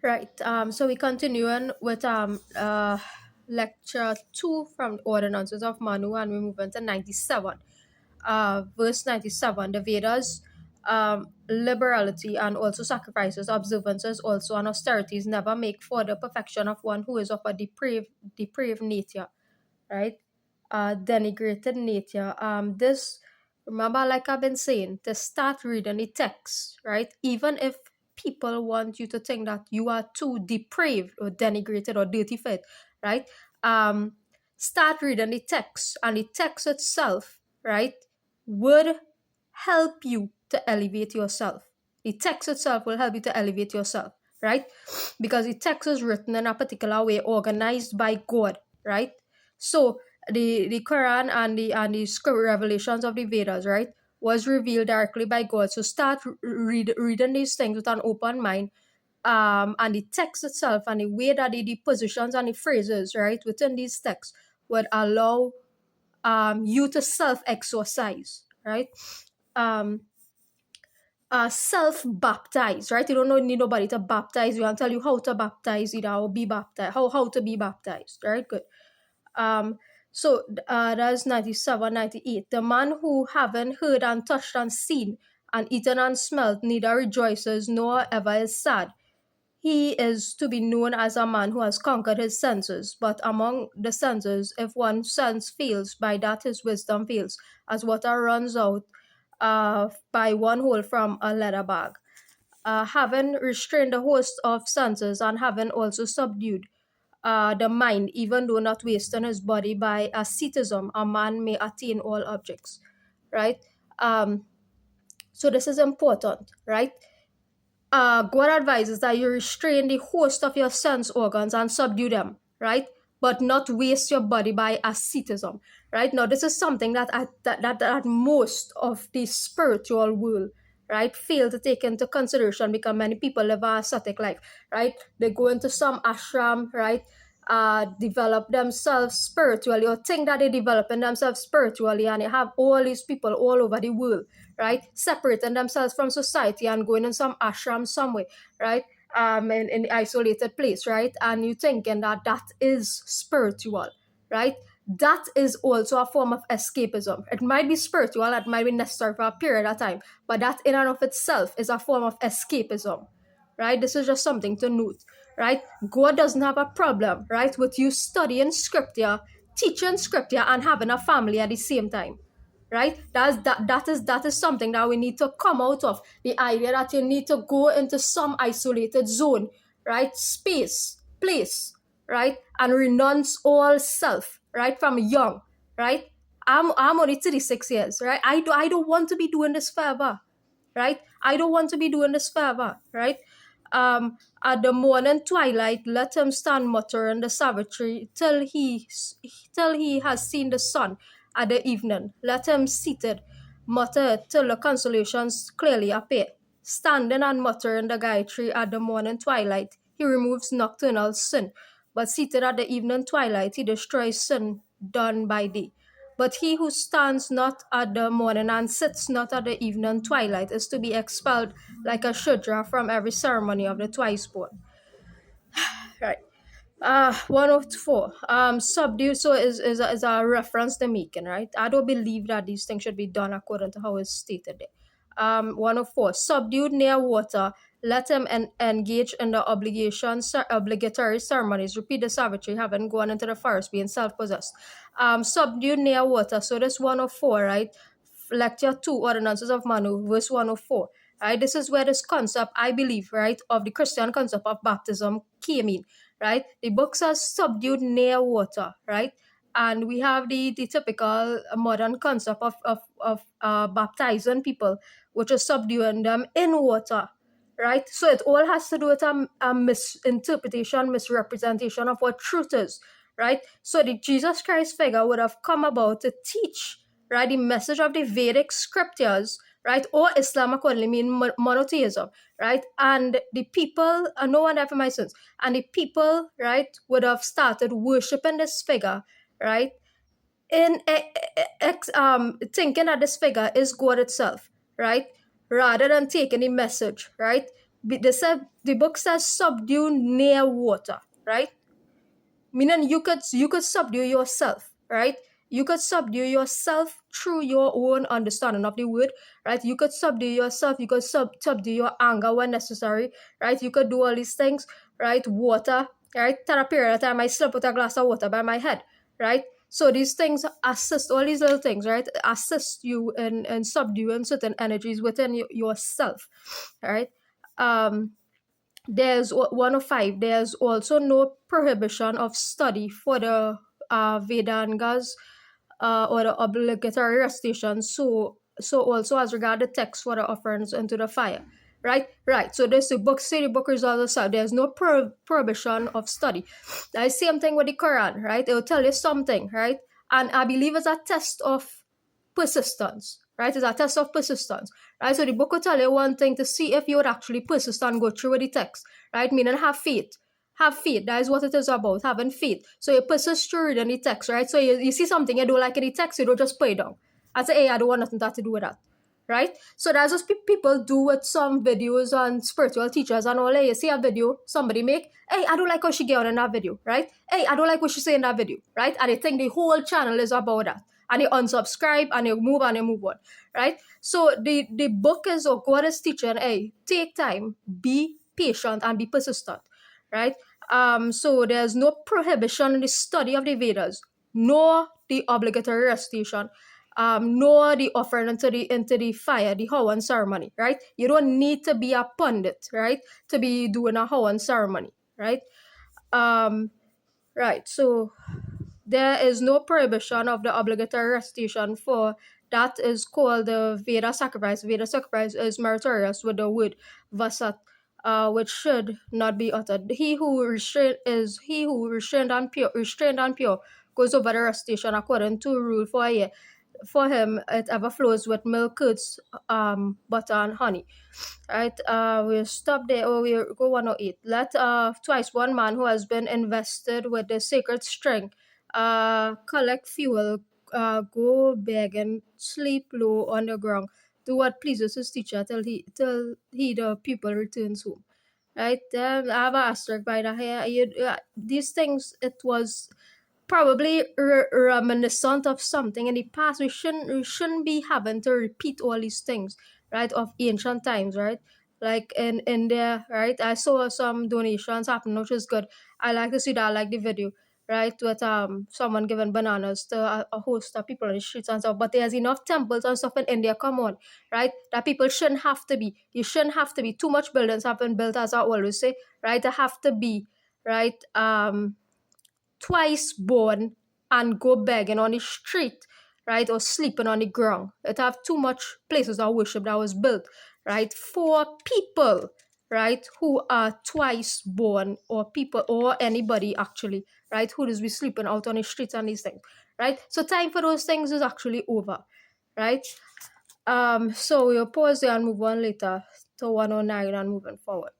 Right. So we continue on with lecture 2 from Ordinances of Manu, and we move on to 97. Verse 97, the Vedas, liberality and also sacrifices, observances also, and austerities never make for the perfection of one who is of a depraved nature, right? Denigrated nature. This, remember, like I've been saying, to start reading the text, right? Even if people want you to think that you are too depraved or denigrated or dirty for it, right? Um, Start reading the text, and the text itself, right, would help you to elevate yourself. The text itself will help you to elevate yourself, right? Because the text is written in a particular way, organized by God, right? So the Quran and the script revelations of the Vedas, right, was revealed directly by God. So start reading these things with an open mind. And the text itself and the way that the positions and the phrases, right, within these texts would allow you to self-exorcise, right? Um, Self-baptize, right? You don't need nobody to baptize you and tell you how to baptize either or be baptized, how to be baptized, right? Good. Um, that's 97, 98. The man who haven't heard and touched and seen and eaten and smelt neither rejoices nor ever is sad. He is to be known as a man who has conquered his senses. But among the senses, if one sense fails, by that his wisdom fails, as water runs out by one hole from a leather bag. Having restrained the host of senses and having also subdued the mind, even though not wasting his body by asceticism, a man may attain all objects, right? So this is important, right? God advises that you restrain the host of your sense organs and subdue them, right? But not waste your body by asceticism, right? Now, this is something that most of the spiritual world, right, fail to take into consideration because many people live an ascetic life, right? They go into some ashram, right? Develop themselves spiritually or think that they're developing themselves spiritually, and you have all these people all over the world, right, separating themselves from society and going in some ashram somewhere, right, in isolated place, right, and you thinking that that is spiritual, right? That is also a form of escapism. It might be spiritual, it might be necessary for a period of time, but that in and of itself is a form of escapism, right? This is just something to note, right? God doesn't have a problem, right, with you studying scripture, teaching scripture, and having a family at the same time, right? That is something that we need to come out of. The idea that you need to go into some isolated zone, right, space, place, right, and renounce all self, right, from young, right? I'm only 36 years, right? I don't want to be doing this forever, right? I don't want to be doing this forever, right? At the morning twilight, let him stand muttering the Savitry till he has seen the sun. At the evening, let him seated mutter till the consolations clearly appear. Standing and muttering the Gayatri at the morning twilight, he removes nocturnal sin, but seated at the evening twilight, he destroys sin done by day. But he who stands not at the morning and sits not at the evening twilight is to be expelled like a Shudra from every ceremony of the twice born. Right. 104. Subdue, so is a reference to making, right? I don't believe that these things should be done according to how it's stated there. 104. Subdued near water, let him engage in the obligatory ceremonies. Repeat the Savitry, having gone into the forest, being self-possessed. Subdued near water. So this 104, right? Lecture 2, Ordinances of Manu, verse 104. Right? This is where this concept, I believe, right, of the Christian concept of baptism came in, right? The books are subdued near water, right? And we have the typical modern concept of baptizing people, which is subduing them in water, right? So it all has to do with a misinterpretation, misrepresentation of what truth is, right? So the Jesus Christ figure would have come about to teach, right, the message of the Vedic scriptures, right, or Islam accordingly mean monotheism, right? And the people, no one ever my sins, and the people, right, would have started worshiping this figure, right, in thinking that this figure is God itself, right, rather than taking the message, right, the book says subdue near water, right? Meaning you could subdue yourself, right? You could subdue yourself through your own understanding of the word, right? You could subdue yourself, you could subdue your anger when necessary, right? You could do all these things, right? Water, right? At a period of time, I slept with a glass of water by my head, right? So these things assist, all these little things, right? Assist you in subduing certain energies within yourself, right? There's 105. There's also no prohibition of study for the Vedangas or the obligatory recitation. So also as regard the text for the offerings into the fire. Right. So this the book say the book is also there's no prohibition of study. The same thing with the Quran, right? It will tell you something, right? And I believe it's a test of persistence, right? It's a test of persistence, right? So the book will tell you one thing to see if you would actually persist and go through with the text, right? Meaning have faith. Have faith. That is what it is about, having faith. So you persist through reading the text, right? So you see something you don't like in the text, you don't just put it down and say, hey, I don't want nothing to do with that, right? So that's what people do with some videos on spiritual teachers and all that. You see a video somebody make, hey, I don't like how she get on in that video, right? Hey, I don't like what she say in that video, right? And they think the whole channel is about that. And you unsubscribe and you move on, right? So the book is, or God is teaching, hey, take time, be patient and be persistent, right? So there's no prohibition in the study of the Vedas, nor the obligatory recitation, nor the offering into the fire, the Hawan ceremony, right? You don't need to be a pundit, right, to be doing a Hawan ceremony, right? Right. So there is no prohibition of the obligatory recitation, for that is called the Veda sacrifice. Veda sacrifice is meritorious with the word vasat, which should not be uttered. He who restrained and pure goes over the recitation according to rule for a year. For him, it ever flows with milk, curds, butter, and honey. Right, we'll stop there, or we'll go 108. Let twice one man who has been invested with the sacred string collect fuel, go beg and sleep low on the ground, do what pleases his teacher till he the pupil returns home. Right, then I have an asterisk by the here. These things, it was probably reminiscent of something in the past. We shouldn't be having to repeat all these things, right, of ancient times, right? Like in India, right? I saw some donations happen, which is good. I like to see that. I like the video, right, with someone giving bananas to a host of people on the streets and stuff. But there's enough temples and stuff in India, come on, right, that people shouldn't have to be. You shouldn't have to be. Too much buildings have been built, as I always say, right? They have to be, right, twice born and go begging on the street, right, or sleeping on the ground. It have too much places of worship that was built, right, for people, right, who are twice born, or people, or anybody actually, right, who does be sleeping out on the streets and these things, right? So time for those things is actually over, right? So we'll pause there and move on later to 109 and moving forward.